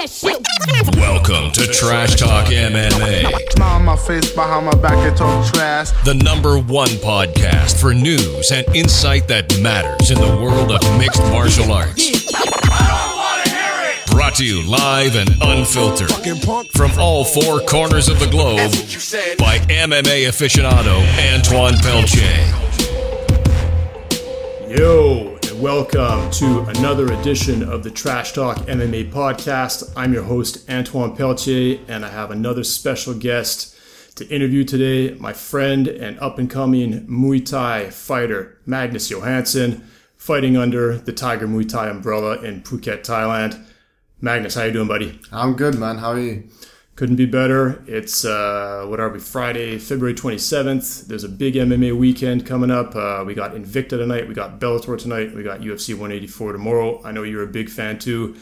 that shit. Welcome to Trash Talk MMA. Smile on my face, behind my back, and talk trash. The #1 podcast for news and insight that matters in the world of mixed martial arts. I don't want to hear it. Brought to you live and unfiltered from all four corners of the globe That's what you said. by MMA aficionado Antoine Peltier. Yo, and welcome to another edition of the Trash Talk MMA podcast. I'm your host, Antoine Peltier, and I have another special guest to interview today, my friend and up-and-coming Muay Thai fighter, Magnus Johansson, fighting under the Tiger Muay Thai umbrella in Phuket, Thailand. Magnus, how you doing, buddy? I'm good, man. How are you? Couldn't be better. It's, Friday, February 27th. There's a big MMA weekend coming up. We got Invicta tonight. We got Bellator tonight. We got UFC 184 tomorrow. I know you're a big fan too.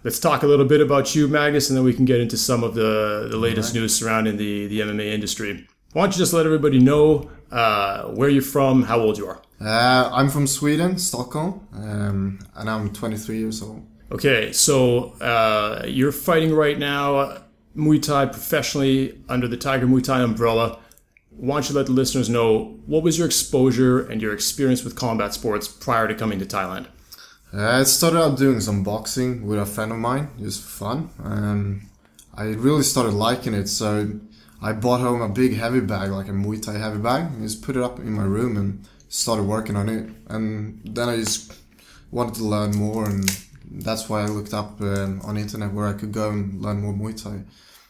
Let's talk a little bit about you, Magnus, and then we can get into some of the latest news surrounding the MMA industry. Why don't you just let everybody know where you're from, how old you are? I'm from Sweden, Stockholm, and I'm 23 years old. Okay, so you're fighting right now Muay Thai professionally under the Tiger Muay Thai umbrella. Why don't you let the listeners know, what was your exposure and your experience with combat sports prior to coming to Thailand? I started out doing some boxing with a friend of mine, just for fun. I really started liking it, so I bought home a big heavy bag, like a Muay Thai heavy bag, and just put it up in my room and started working on it. And then I just wanted to learn more, and that's why I looked up on the internet where I could go and learn more Muay Thai.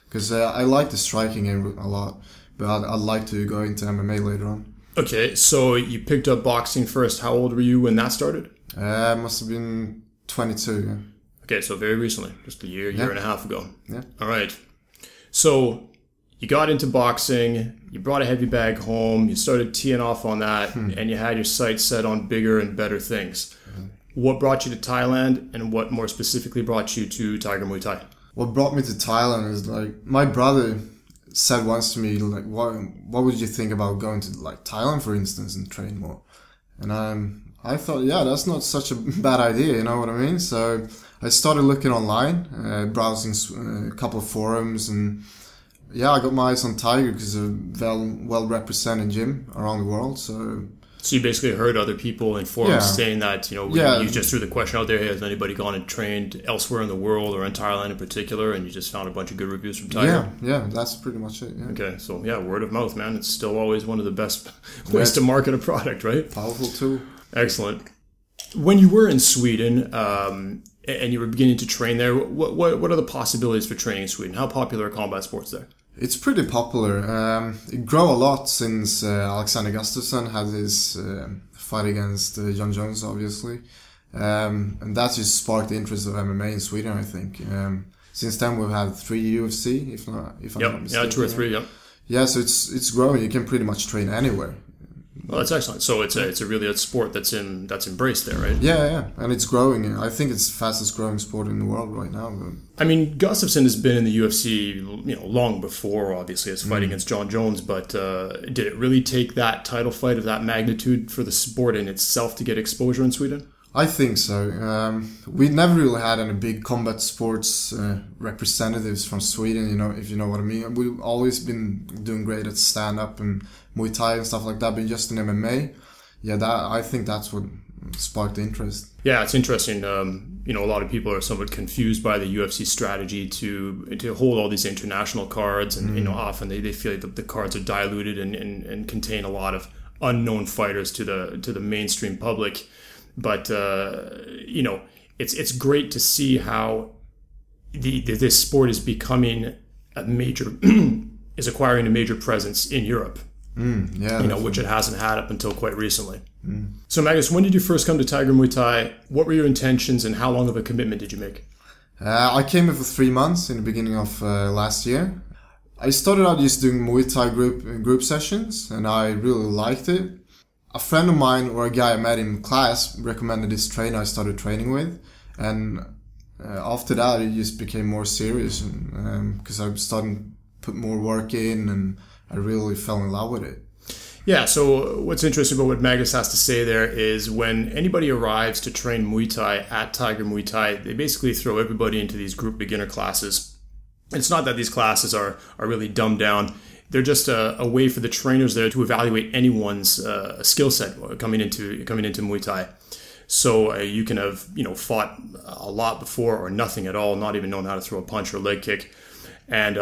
Because I like the striking game a lot, but I'd like to go into MMA later on. Okay, so you picked up boxing first. How old were you when that started? Must have been 22, yeah. Okay, so very recently, just a year and a half ago. Yeah. All right. So you got into boxing, you brought a heavy bag home, you started teeing off on that, and you had your sights set on bigger and better things. What brought you to Thailand, and what more specifically brought you to Tiger Muay Thai? What brought me to Thailand is, like, my brother said once to me, like, what would you think about going to, like, Thailand, for instance, and train more? And I thought, yeah, that's not such a bad idea, you know what I mean? So I started looking online, browsing a couple of forums, and yeah, I got my eyes on Tiger because it's a well-represented gym around the world, so you basically heard other people in forums saying that, you just threw the question out there, hey, has anybody gone and trained elsewhere in the world or in Thailand in particular, and you just found a bunch of good reviews from Tiger? Yeah, that's pretty much it, yeah. Okay, so yeah, word of mouth, man. It's still always one of the best ways to market a product, right? Powerful tool. Excellent. When you were in Sweden and you were beginning to train there, what are the possibilities for training in Sweden? How popular are combat sports there? It's pretty popular. It grew a lot since Alexander Gustafsson had his fight against John Jones, obviously. And that just sparked the interest of MMA in Sweden, I think. Since then, we've had 3 UFC, if I'm not mistaken. Yeah, 2 or 3, yeah. Yeah, so it's growing. You can pretty much train anywhere. Well, that's excellent. So it's a sport that's embraced there, right? Yeah, and it's growing. I think it's the fastest growing sport in the world right now. I mean, Gustafsson has been in the UFC, long before, obviously, his fight against John Jones. But did it really take that title fight of that magnitude for the sport in itself to get exposure in Sweden? I think so. We never really had any big combat sports representatives from Sweden, if you know what I mean. We've always been doing great at stand-up and Muay Thai and stuff like that, but just in MMA, I think that's what sparked the interest. Yeah, it's interesting. A lot of people are somewhat confused by the UFC strategy to hold all these international cards, and often they feel that the cards are diluted and contain a lot of unknown fighters to the mainstream public. But it's great to see how this sport is becoming is acquiring a major presence in Europe. Which it hasn't had up until quite recently. So Magnus, when did you first come to Tiger Muay Thai? What were your intentions, and how long of a commitment did you make? I came here for 3 months in the beginning of last year. I started out just doing Muay Thai group sessions, and I really liked it. A friend of mine, or a guy I met in class, recommended this trainer I started training with, and after that it just became more serious because I started to put more work in, and I really fell in love with it. Yeah, so what's interesting about what Magnus has to say there is when anybody arrives to train Muay Thai at Tiger Muay Thai, they basically throw everybody into these group beginner classes. It's not that these classes are really dumbed down. They're just a way for the trainers there to evaluate anyone's skill set coming into Muay Thai. So you can have fought a lot before or nothing at all, not even knowing how to throw a punch or a leg kick. And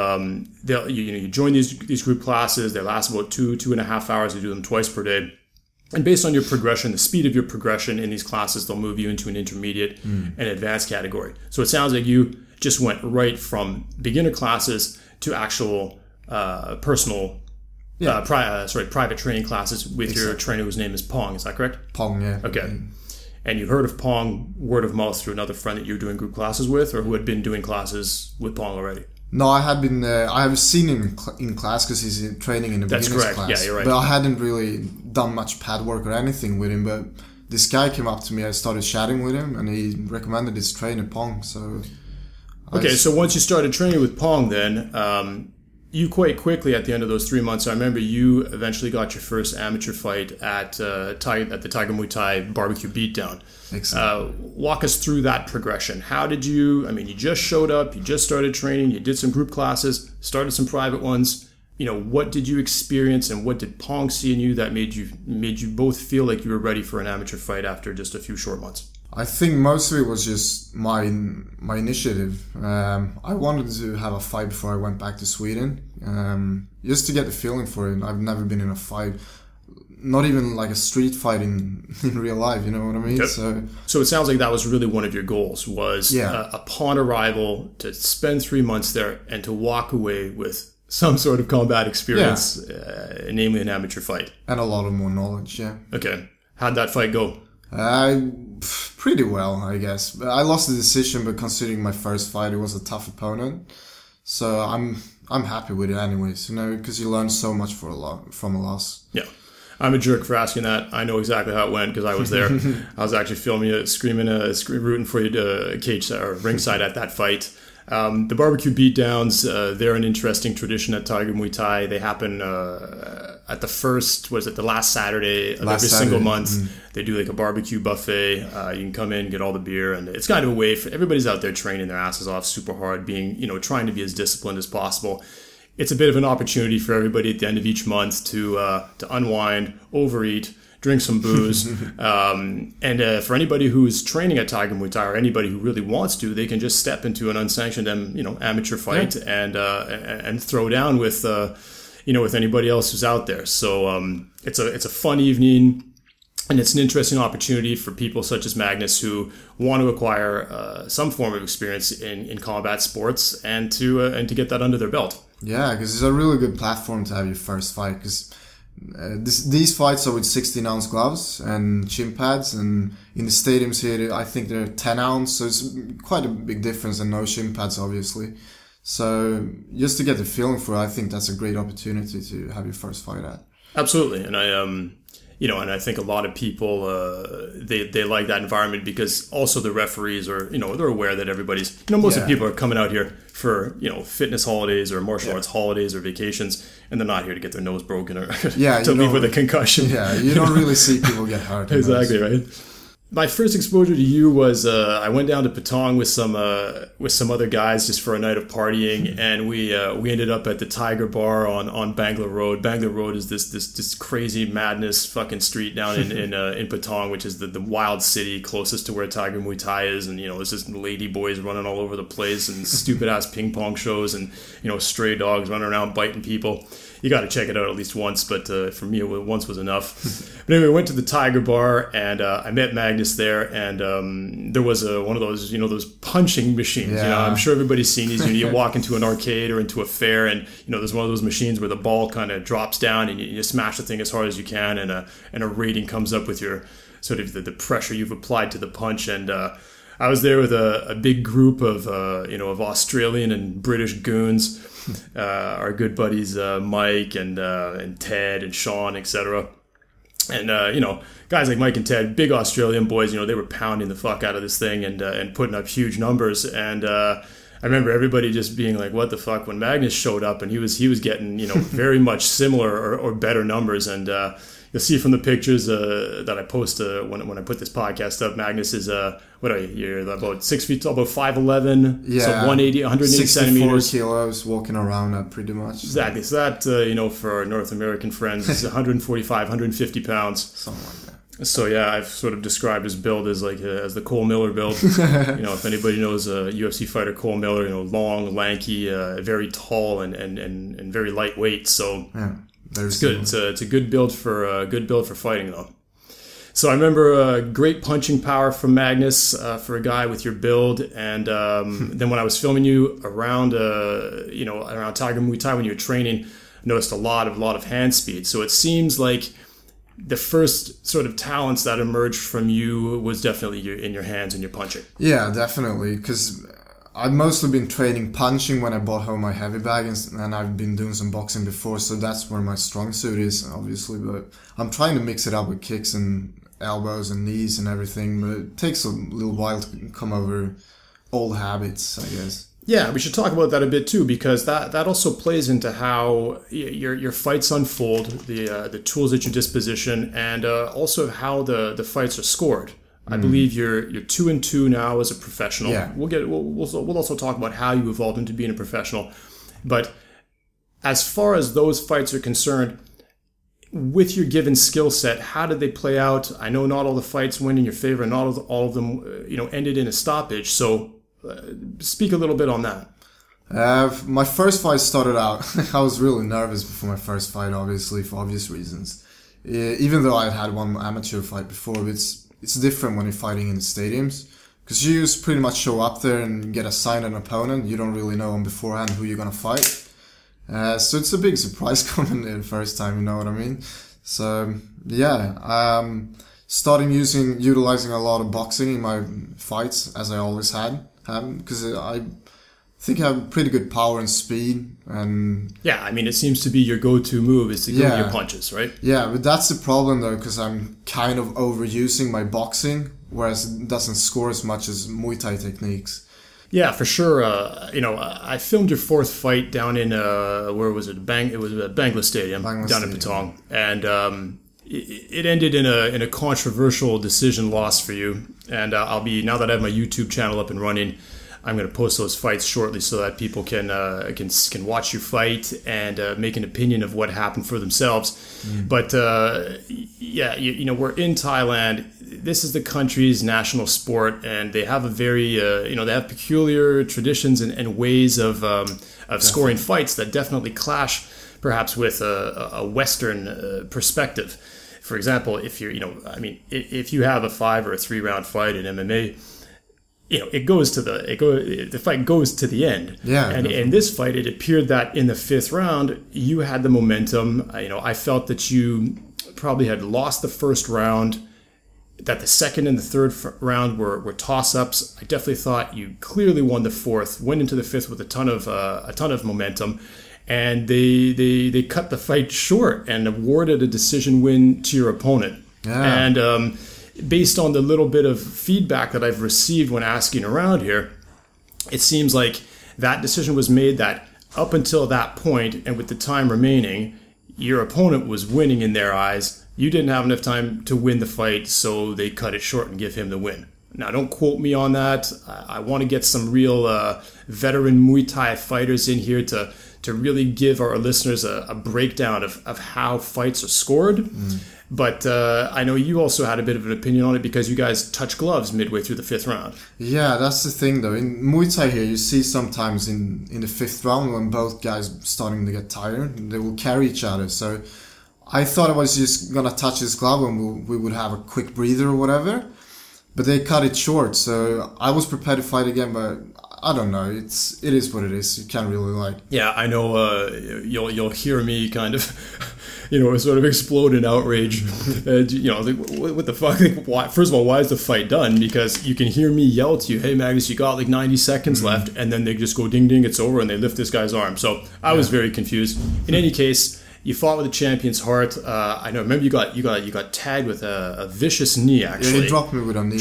you join these group classes. They last about 2.5 hours. You do them twice per day. And based on your progression, the speed of your progression in these classes, they'll move you into an intermediate and advanced category. So it sounds like you just went right from beginner classes to actual personal, private training classes with your trainer whose name is Pong. Is that correct? Pong, yeah. Okay. And you heard of Pong word of mouth through another friend that you were doing group classes with, or who had been doing classes with Pong already? No, I had been. I have seen him in class because he's training in a beginner's class. Yeah, you're right. But I hadn't really done much pad work or anything with him. But this guy came up to me. I started chatting with him, and he recommended his trainer Pong. So so once you started training with Pong, then you quite quickly at the end of those 3 months. I remember you eventually got your first amateur fight at the Tiger Muay Thai barbecue beatdown. Walk us through that progression. How did you? I mean, you just showed up, you just started training, you did some group classes, started some private ones. What did you experience, and what did Pong see in you that made you both feel like you were ready for an amateur fight after just a few short months? I think most of it was just my initiative. I wanted to have a fight before I went back to Sweden, just to get the feeling for it. I've never been in a fight, not even like a street fight in real life. You know what I mean? Yep. So it sounds like that was really one of your goals. Was upon arrival to spend 3 months there and to walk away with some sort of combat experience, namely an amateur fight, and a lot of more knowledge. Yeah. Okay. How'd that fight go? Pretty well, I guess. But I lost the decision, but considering my first fight, it was a tough opponent. So I'm happy with it anyways, because you learn so much from a loss. Yeah. I'm a jerk for asking that. I know exactly how it went because I was there. I was actually filming it, rooting for you to cage or ringside at that fight. The barbecue beatdowns, they're an interesting tradition at Tiger Muay Thai. They happen at the last Saturday of every single month. They do like a barbecue buffet. You can come in, get all the beer, and it's kind of a way for everybody's out there training their asses off super hard, being, trying to be as disciplined as possible. It's a bit of an opportunity for everybody at the end of each month to unwind, overeat, drink some booze. And for anybody who's training at Tiger Muay Thai, or anybody who really wants to, they can just step into an unsanctioned, amateur fight and throw down with, with anybody else who's out there. So it's a fun evening, and it's an interesting opportunity for people such as Magnus who want to acquire some form of experience in combat sports and to get that under their belt. Yeah, because it's a really good platform to have your first fight, because these fights are with 16-ounce gloves and shin pads, and in the stadiums here I think they're 10-ounce, so it's quite a big difference, and no shin pads obviously. So just to get the feeling for it, I think that's a great opportunity to have your first fight at. Absolutely, and I think a lot of people they like that environment because also the referees are they're aware that everybody's most of the people are coming out here for fitness holidays or martial arts holidays or vacations, and they're not here to get their nose broken or to leave with a concussion. Yeah, you don't really see people get hurt. Exactly right. My first exposure to you was I went down to Patong with some other guys just for a night of partying, and we ended up at the Tiger Bar on Bangalore Road. Bangalore Road is this crazy madness fucking street down in Patong, which is the wild city closest to where Tiger Muay Thai is, and there's just lady boys running all over the place and stupid ass ping pong shows and stray dogs running around biting people. You got to check it out at least once, but for me, once was enough. But anyway, we went to the Tiger Bar, and I met Magnus there, and there was one of those, those punching machines. Yeah. I'm sure everybody's seen these. You walk into an arcade or into a fair, and there's one of those machines where the ball kind of drops down, and you smash the thing as hard as you can, and a rating comes up with your sort of the pressure you've applied to the punch, and I was there with a big group of Australian and British goons. Our good buddies Mike and Ted and Sean, etc. And guys like Mike and Ted, big Australian boys, they were pounding the fuck out of this thing and putting up huge numbers. And I I remember everybody just being like, "What the fuck?" when Magnus showed up, and he was getting very much similar or better numbers. And you'll see from the pictures that I post when I put this podcast up, Magnus is what are you? You're about 6 feet tall, about 5'11", so 180 centimeters, kilos, walking around pretty much. Exactly. So that for our North American friends, is 145, 150 pounds, something like that. So yeah, I've sort of described his build as as the Cole Miller build. If anybody knows a UFC fighter, Cole Miller, long, lanky, very tall, and very lightweight. So yeah, it's good. It's a good build for fighting though. So I remember great punching power from Magnus for a guy with your build, and then when I was filming you around around Tiger Muay Thai when you were training, I noticed a lot of hand speed. So it seems like the first sort of talents that emerged from you was definitely in your hands and your punching. Yeah, definitely, because I've mostly been training punching when I brought home my heavy bag, and I've been doing some boxing before, so that's where my strong suit is, obviously, but I'm trying to mix it up with kicks and elbows and knees and everything, but it takes a little while to come over old habits, I guess. Yeah, we should talk about that a bit too, because that also plays into how your fights unfold, the tools at your disposition, and also how the fights are scored. I believe you're 2-2 now as a professional. Yeah. We'll also talk about how you evolved into being a professional. But as far as those fights are concerned, with your given skill set, how did they play out? I know not all the fights went in your favor, and not all of them ended in a stoppage. So speak a little bit on that. My first fight started out, I was really nervous before my first fight, obviously, for obvious reasons. Even though I had one amateur fight before, but it's different when you're fighting in the stadiums, because you just pretty much show up there and get assigned an opponent. You don't really know on beforehand who you're gonna fight. So it's a big surprise coming in the first time, you know what I mean? So yeah, starting utilizing a lot of boxing in my fights, as I always had, because I think I have pretty good power and speed. And yeah, I mean, it seems to be your go-to move is to go with your punches, right? Yeah, but that's the problem though, because I'm kind of overusing my boxing, whereas it doesn't score as much as Muay Thai techniques. Yeah, for sure. I filmed your fourth fight down in where was it? It was at Bangla Stadium down in Patong, and it ended in a controversial decision loss for you. And now that I have my YouTube channel up and running, I'm going to post those fights shortly so that people can watch you fight and make an opinion of what happened for themselves. But yeah, we're in Thailand. This is the country's national sport, and they have a very they have peculiar traditions and ways of scoring fights that definitely clash perhaps with a Western perspective. For example, if if you have a 5 or a 3 round fight in MMA, the fight goes to the end. Yeah. And in this fight, it appeared that in the 5th round, you had the momentum. I felt that you probably had lost the 1st round, that the 2nd and the 3rd round were toss-ups. I definitely thought you clearly won the 4th, went into the 5th with a ton of momentum, and they cut the fight short and awarded a decision win to your opponent. Yeah. And based on the little bit of feedback that I've received when asking around here, it seems like that decision was made that up until that point, and with the time remaining, your opponent was winning in their eyes. You didn't have enough time to win the fight, so they cut it short and give him the win. Now, don't quote me on that. I want to get some real veteran Muay Thai fighters in here to really give our listeners a breakdown of how fights are scored. But I know you also had a bit of an opinion on it because you guys touch gloves midway through the 5th round. Yeah, that's the thing though. In Muay Thai here, you see sometimes in the 5th round when both guys starting to get tired, they will carry each other. So I thought I was just going to touch his glove and we would have a quick breather or whatever. But they cut it short, so I was prepared to fight again, but I don't know. It is what it is. You can't really Yeah, I know. You'll hear me kind of, sort of explode in outrage. What the fuck? Why? First of all, why is the fight done? Because you can hear me yell to you, "Hey Magnus, you got like 90 seconds left," and then they just go ding ding, it's over, and they lift this guy's arm. So I was very confused. In any case, You fought with a champion's heart. I know. Remember, you got tagged with a vicious knee. Actually, Yeah, he dropped me with a knee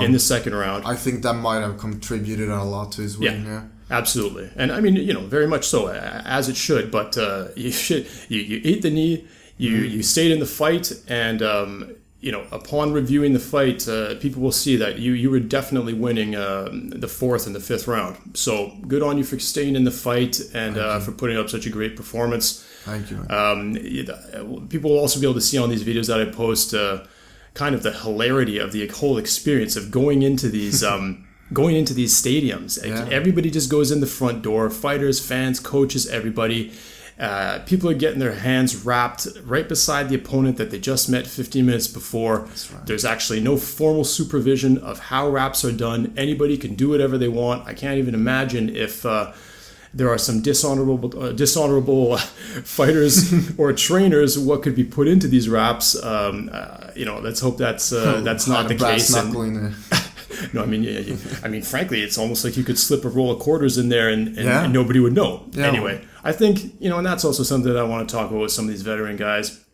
in the second round. I think that might have contributed a lot to his win. Yeah. Absolutely, and I mean, very much so, as it should. But you ate the knee. You stayed in the fight, and upon reviewing the fight, people will see that you were definitely winning the fourth and the fifth round. So good on you for staying in the fight and for putting up such a great performance. Thank you. People will also be able to see on these videos that I post kind of the hilarity of the whole experience of going into these stadiums. Yeah. Everybody just goes in the front door. Fighters, fans, coaches, everybody. People are getting their hands wrapped right beside the opponent that they just met 15 minutes before. That's right. There's actually no formal supervision of how wraps are done. Anybody can do whatever they want. I can't even imagine if there are some dishonorable fighters or trainers what could be put into these wraps. Let's hope that's not the case. No, I mean, frankly, it's almost like you could slip a roll of quarters in there and nobody would know. Yeah. Anyway, I think, and that's also something that I want to talk about with some of these veteran guys,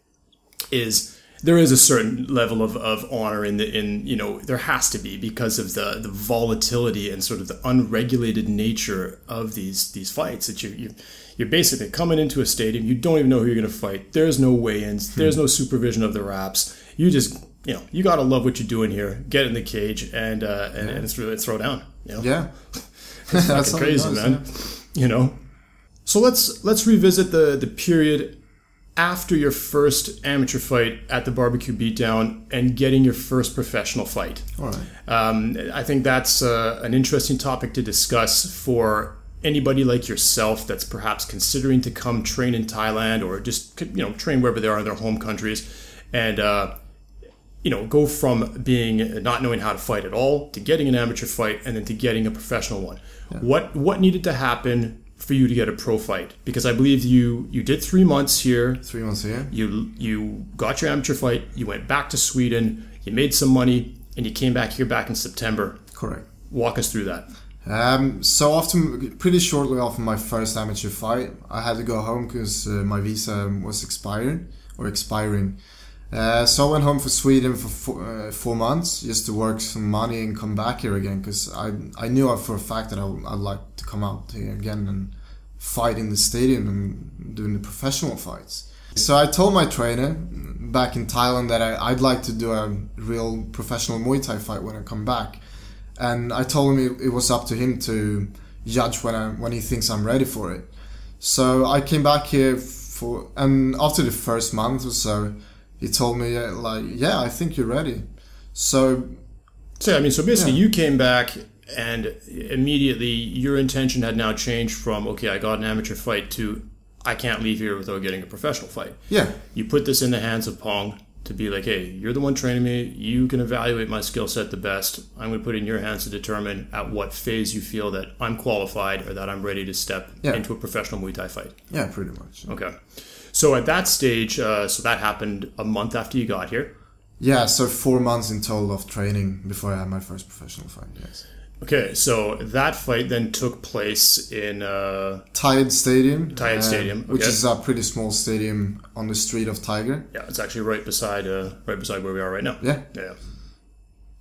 is there is a certain level of honor there has to be, because of the volatility and sort of the unregulated nature of these fights, that you're basically coming into a stadium, you don't even know who you're going to fight. There's no weigh-ins, there's no supervision of the wraps. You just, you got to love what you're doing here. Get in the cage and throw down. Yeah. It's fucking crazy, man. Yeah. So let's revisit the period after your first amateur fight at the Barbecue Beatdown and getting your first professional fight. All right. I think that's an interesting topic to discuss for anybody like yourself that's perhaps considering to come train in Thailand, or just train wherever they are in their home countries, and go from not knowing how to fight at all to getting an amateur fight, and then to getting a professional one. Yeah. What needed to happen for you to get a pro fight? Because I believe you did 3 months here. 3 months here. You got your amateur fight. You went back to Sweden. You made some money, and you came back here back in September. Correct. Walk us through that. So pretty shortly after my first amateur fight, I had to go home because my visa was expiring. So I went home for Sweden for 4 months just to work some money and come back here again, because I knew for a fact that I'd like to come out here again and fight in the stadium and doing the professional fights. So I told my trainer back in Thailand that I'd like to do a real professional Muay Thai fight when I come back, and I told him it was up to him to judge when he thinks I'm ready for it. So I came back here and after the first month or so, he told me, I think you're ready. So basically you came back and immediately your intention had now changed from, okay, I got an amateur fight, to I can't leave here without getting a professional fight. Yeah. You put this in the hands of Pong to be like, hey, you're the one training me. You can evaluate my skill set the best. I'm going to put it in your hands to determine at what phase you feel that I'm qualified or that I'm ready to step into a professional Muay Thai fight. Yeah, pretty much. Okay. So at that stage, so that happened a month after you got here? Yeah, so 4 months in total of training before I had my first professional fight, yes. Okay, so that fight then took place in... Tide Stadium. Tide Stadium, okay. Which is a pretty small stadium on the street of Tiger. Yeah, it's actually right beside where we are right now. Yeah. Yeah.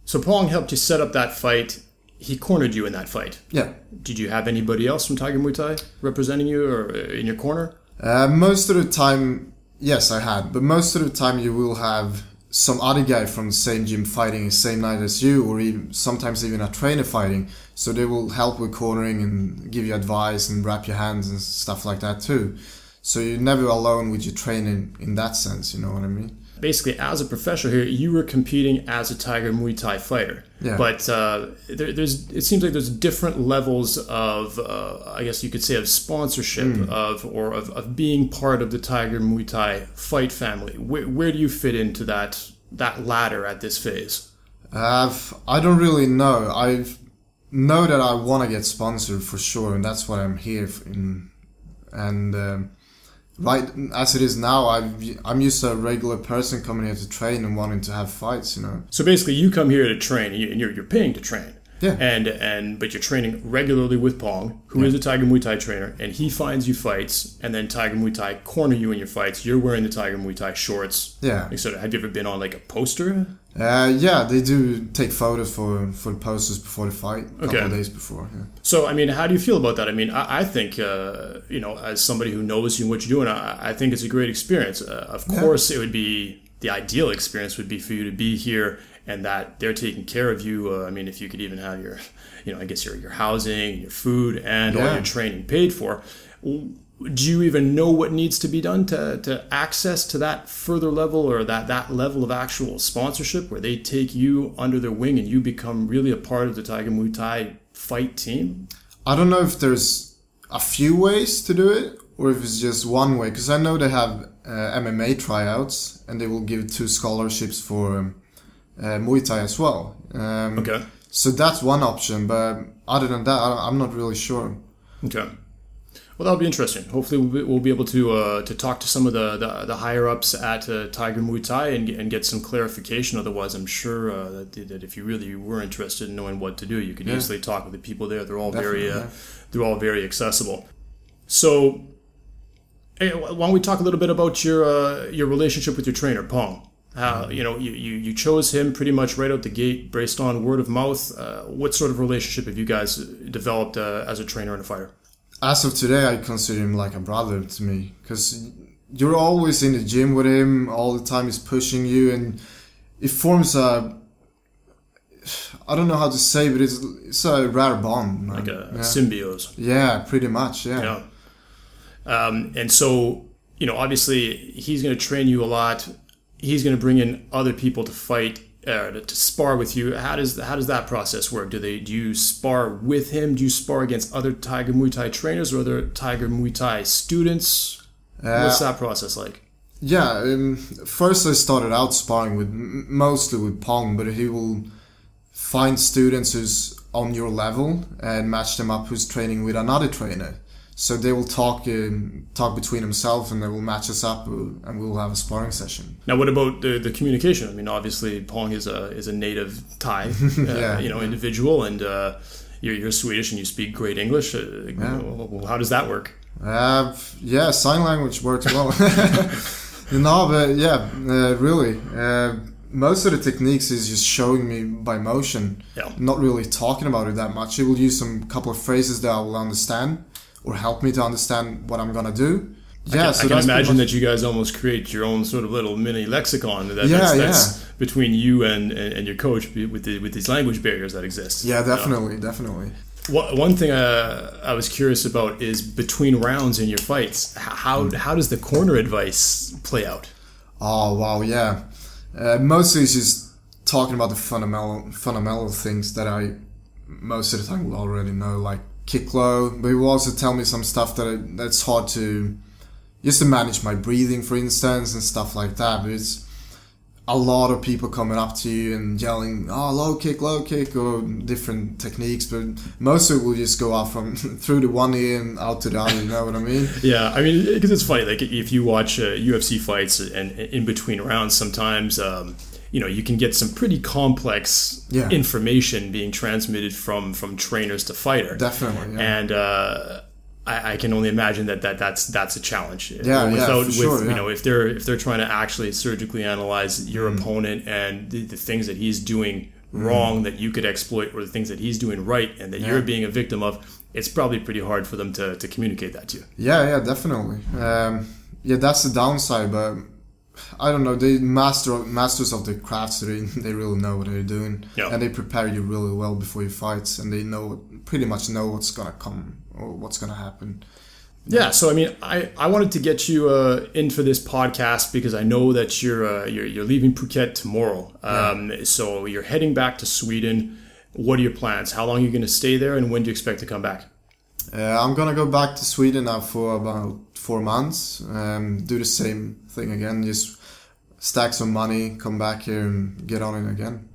So Pong helped you set up that fight. He cornered you in that fight. Yeah. Did you have anybody else from Tiger Muay Thai representing you or in your corner? Most of the time, yes, I had. But most of the time you will have some other guy from the same gym fighting the same night as you, or sometimes even a trainer fighting. So they will help with cornering and give you advice and wrap your hands and stuff like that too. So you're never alone with your training in that sense, you know what I mean? Basically, as a professional here, you were competing as a Tiger Muay Thai fighter. Yeah. But it seems like there's different levels of, I guess you could say, of sponsorship, of being part of the Tiger Muay Thai fight family. Where do you fit into that ladder at this phase? I don't really know. I know that I want to get sponsored for sure, and that's what I'm here in. And right as it is now, I'm used to a regular person coming here to train and wanting to have fights, you know. So basically, you come here to train, and you're paying to train. Yeah. But you're training regularly with Pong, who is a Tiger Muay Thai trainer, and he finds you fights, and then Tiger Muay Thai corner you in your fights. You're wearing the Tiger Muay Thai shorts. Yeah. So have you ever been on like a poster? Yeah, they do take photos for the posters before the fight, a couple of days before. Yeah. So, I mean, how do you feel about that? I mean, I think, you know, as somebody who knows you and what you're doing, I think it's a great experience. Of course, it would be, the ideal experience would be for you to be here and that they're taking care of you. I mean, if you could even have your, you know, I guess your housing, your food, and all your training paid for. Do you even know what needs to be done to access to that further level, or that level of actual sponsorship where they take you under their wing and you become really a part of the Tiger Muay Thai fight team? I don't know if there's a few ways to do it or if it's just one way, because I know they have MMA tryouts and they will give 2 scholarships for Muay Thai as well. Okay. So that's one option, but other than that, I'm not really sure. Okay. Well, that'll be interesting. Hopefully, we'll be able to talk to some of the higher ups at Tiger Muay Thai and get some clarification. Otherwise, I'm sure that if you really were interested in knowing what to do, you could easily talk with the people there. They're all very accessible. So, hey, why don't we talk a little bit about your relationship with your trainer, Pong? You know, you chose him pretty much right out the gate based on word of mouth. What sort of relationship have you guys developed as a trainer and a fighter? As of today, I consider him like a brother to me, because you're always in the gym with him all the time. He's pushing you, and it forms I don't know how to say, but it's a rare bond, man. Like a symbiosis. Yeah, pretty much. Yeah. And so, you know, obviously he's going to train you a lot. He's going to bring in other people to fight. To spar with you. How does that process work? Do you spar with him? Do you spar against other Tiger Muay Thai trainers or other Tiger Muay Thai students? What's that process like? Yeah, first I started out sparring mostly with Pong, but he will find students who's on your level and match them up who's training with another trainer. So they will talk between themselves, and they will match us up, and we will have a sparring session. Now, what about the communication? I mean, obviously, Pong is a native Thai, individual, and you're Swedish and you speak great English. How does that work? Sign language works well. Really. Most of the techniques is just showing me by motion, not really talking about it that much. He will use some couple of phrases that I will understand, or help me to understand what I'm gonna do. I can imagine that you guys almost create your own sort of little mini lexicon that's between you and your coach with these language barriers that exist. Yeah, definitely. One thing I was curious about is between rounds in your fights, how does the corner advice play out? Oh wow, yeah. Mostly it's just talking about the fundamental things that I most of the time will already know, like kick low, but he will also tell me some stuff that's hard to manage my breathing, for instance, and stuff like that. But it's a lot of people coming up to you and yelling, "Oh, low kick," or different techniques. But most of it will just go out from through the one ear and out to the other. You know what I mean? Yeah, I mean, because it's funny. Like if you watch UFC fights and in between rounds, sometimes. You can get some pretty complex information being transmitted from trainers to fighter. Definitely, yeah. And I can only imagine that's a challenge. Sure. If they're trying to actually surgically analyze your opponent and the things that he's doing wrong that you could exploit, or the things that he's doing right and that you're being a victim of, it's probably pretty hard for them to communicate that to you. Yeah, definitely. That's the downside, but I don't know, they masters of the craft, so they really know what they're doing, and they prepare you really well before your fights, and they pretty much know what's gonna come or what's gonna happen. Yeah, so I mean, I wanted to get you in for this podcast because I know that you're leaving Phuket tomorrow. So you're heading back to Sweden. What are your plans? How long are you going to stay there, and when do you expect to come back? I'm gonna go back to Sweden now for about 4 months. Do the same thing again, just stack some money, come back here and get on it again.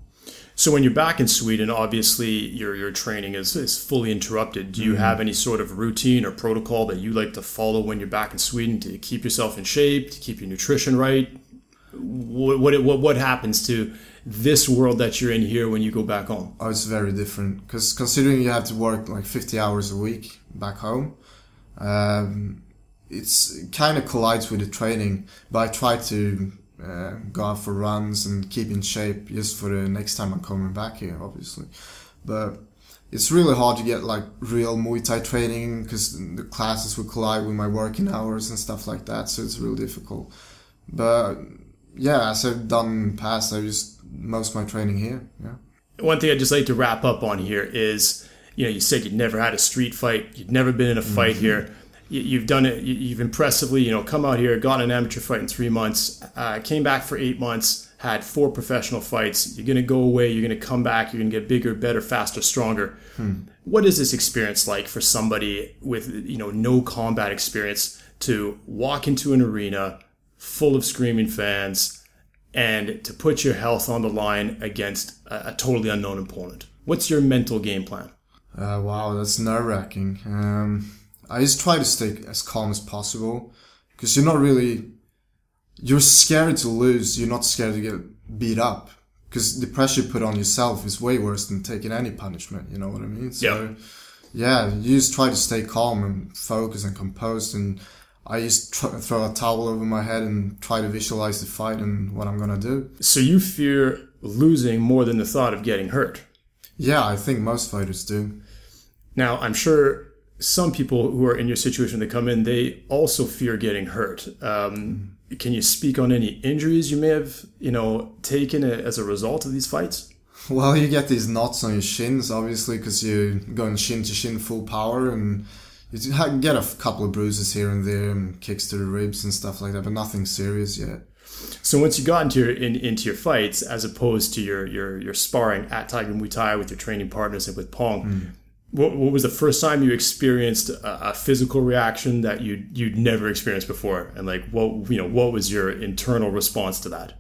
So when you're back in Sweden, obviously your training is fully interrupted. Do you have any sort of routine or protocol that you like to follow when you're back in Sweden to keep yourself in shape, to keep your nutrition right? What happens to this world that you're in here when you go back home? Oh, it's very different because considering you have to work like 50 hours a week back home, it's kind of collides with the training. But I try to go out for runs and keep in shape just for the next time I'm coming back here, obviously. But it's really hard to get like real Muay Thai training because the classes will collide with my working hours and stuff like that, so it's really difficult. But yeah, as I've done in the past, I just most of my training here. Yeah. One thing I'd just like to wrap up on here is, you said you'd never had a street fight, you'd never been in a fight here. You've done it. You've impressively, come out here, got an amateur fight in 3 months, came back for 8 months, had 4 professional fights. You're going to go away. You're going to come back. You're going to get bigger, better, faster, stronger. What is this experience like for somebody with, no combat experience to walk into an arena full of screaming fans and to put your health on the line against a totally unknown opponent? What's your mental game plan? Wow, that's nerve-wracking. I just try to stay as calm as possible because you're scared to lose. You're not scared to get beat up because the pressure you put on yourself is way worse than taking any punishment. You know what I mean? So, yeah, you just try to stay calm and focused and composed. And I just throw a towel over my head and try to visualize the fight and what I'm going to do. So you fear losing more than the thought of getting hurt? Yeah, I think most fighters do. Now, I'm sure some people who are in your situation that come in, they also fear getting hurt. Can you speak on any injuries you may have, taken as a result of these fights? Well, you get these knots on your shins, obviously, because you're going shin to shin full power, and you get a couple of bruises here and there and kicks to the ribs and stuff like that, but nothing serious yet. So once you got into your fights, as opposed to your sparring at Tiger Muay Thai with your training partners and with Pong, what was the first time you experienced a physical reaction that you'd never experienced before, and like what was your internal response to that?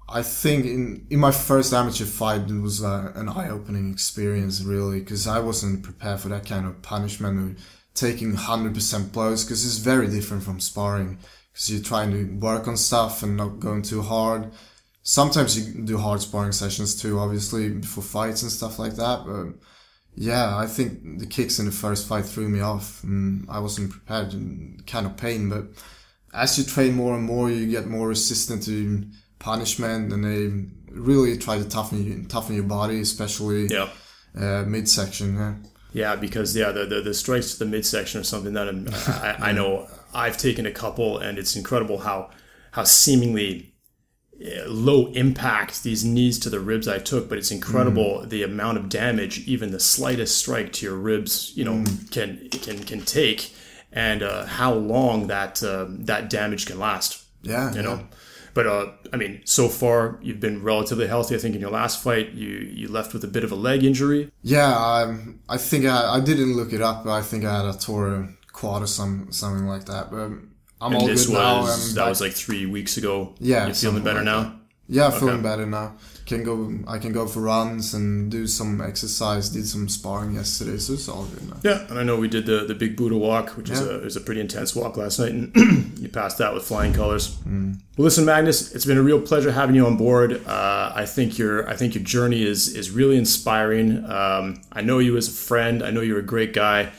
I think in my first amateur fight, it was an eye-opening experience, really, because I wasn't prepared for that kind of punishment or taking 100% blows, because it's very different from sparring, because you're trying to work on stuff and not going too hard. Sometimes you do hard sparring sessions too, obviously, before fights and stuff like that, but yeah, I think the kicks in the first fight threw me off. I wasn't prepared, and kind of pain, but as you train more and more, you get more resistant to punishment, and they really try to toughen your body, especially midsection. Yeah, because the strikes to the midsection are something that I know I've taken a couple, and it's incredible how seemingly low impact these knees to the ribs I took, but it's incredible the amount of damage even the slightest strike to your ribs can take, and how long that damage can last. But I mean, so far you've been relatively healthy. I think in your last fight you left with a bit of a leg injury. Yeah, I think I didn't look it up, but I think I had a tore quad or something like that, but I'm all good now. That was like 3 weeks ago. Yeah. You're feeling better now? Yeah, feeling better now. I can go for runs and do some exercise. Did some sparring yesterday, so it's all good now. Yeah, and I know we did the big Buddha walk, which is a pretty intense walk last night, and you passed that with flying colors. Well, listen, Magnus, it's been a real pleasure having you on board. I think your journey is really inspiring. I know you as a friend. I know you're a great guy.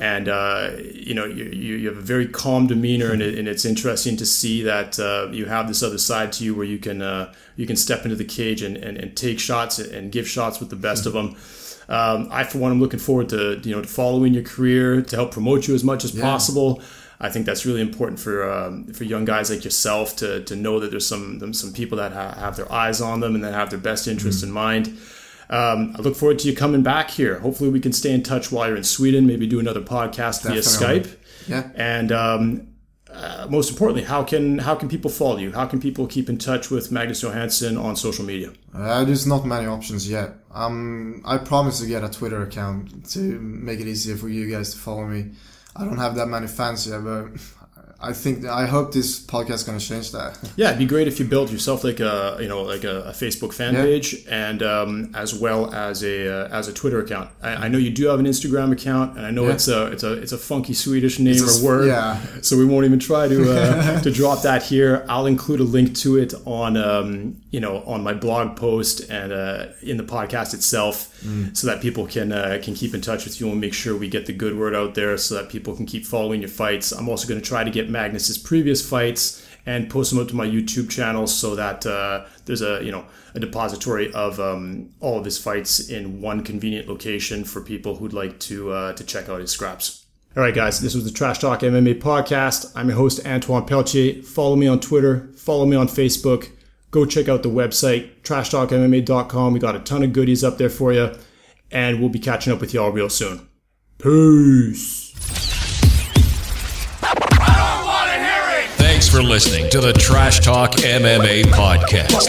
And, you have a very calm demeanor, and it's interesting to see that you have this other side to you where you can step into the cage and take shots and give shots with the best of them. I, for one, am looking forward to following your career, to help promote you as much as possible. I think that's really important for young guys like yourself to know that there's some people that have their eyes on them and that have their best interests in mind. I look forward to you coming back here. Hopefully we can stay in touch while you're in Sweden, maybe do another podcast via Skype. Yeah. And most importantly, how can people follow you? How can people keep in touch with Magnus Johansson on social media? There's not many options yet. I promise to get a Twitter account to make it easier for you guys to follow me. I don't have that many fans yet, but I hope this podcast is gonna change that. Yeah, it'd be great if you built yourself like a Facebook fan page, and as well as a Twitter account. I know you do have an Instagram account, and I know it's a funky Swedish name or word. Yeah. So we won't even try to to drop that here. I'll include a link to it on on my blog post and in the podcast itself, so that people can keep in touch with you and make sure we get the good word out there, so that people can keep following your fights. I'm also going to try to get Magnus's previous fights and post them up to my YouTube channel, so that there's a depository of all of his fights in one convenient location for people who'd like to check out his scraps. All right, guys, this was the Trash Talk MMA podcast. I'm your host, Antoine Peltier. Follow me on Twitter. Follow me on Facebook. Go check out the website, trashtalkmma.com. We got a ton of goodies up there for you, and we'll be catching up with y'all real soon. Peace. Thanks for listening to the Trash Talk MMA podcast.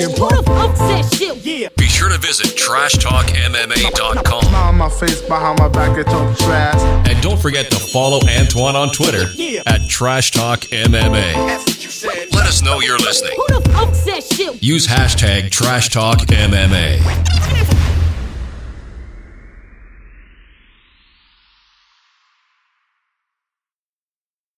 Be sure to visit trashtalkmma.com. Smile on my face, behind my back, they talk trash. And don't forget to follow Antoine on Twitter at Trash Talk MMA. Let us know you're listening. Use hashtag Trash Talk MMA.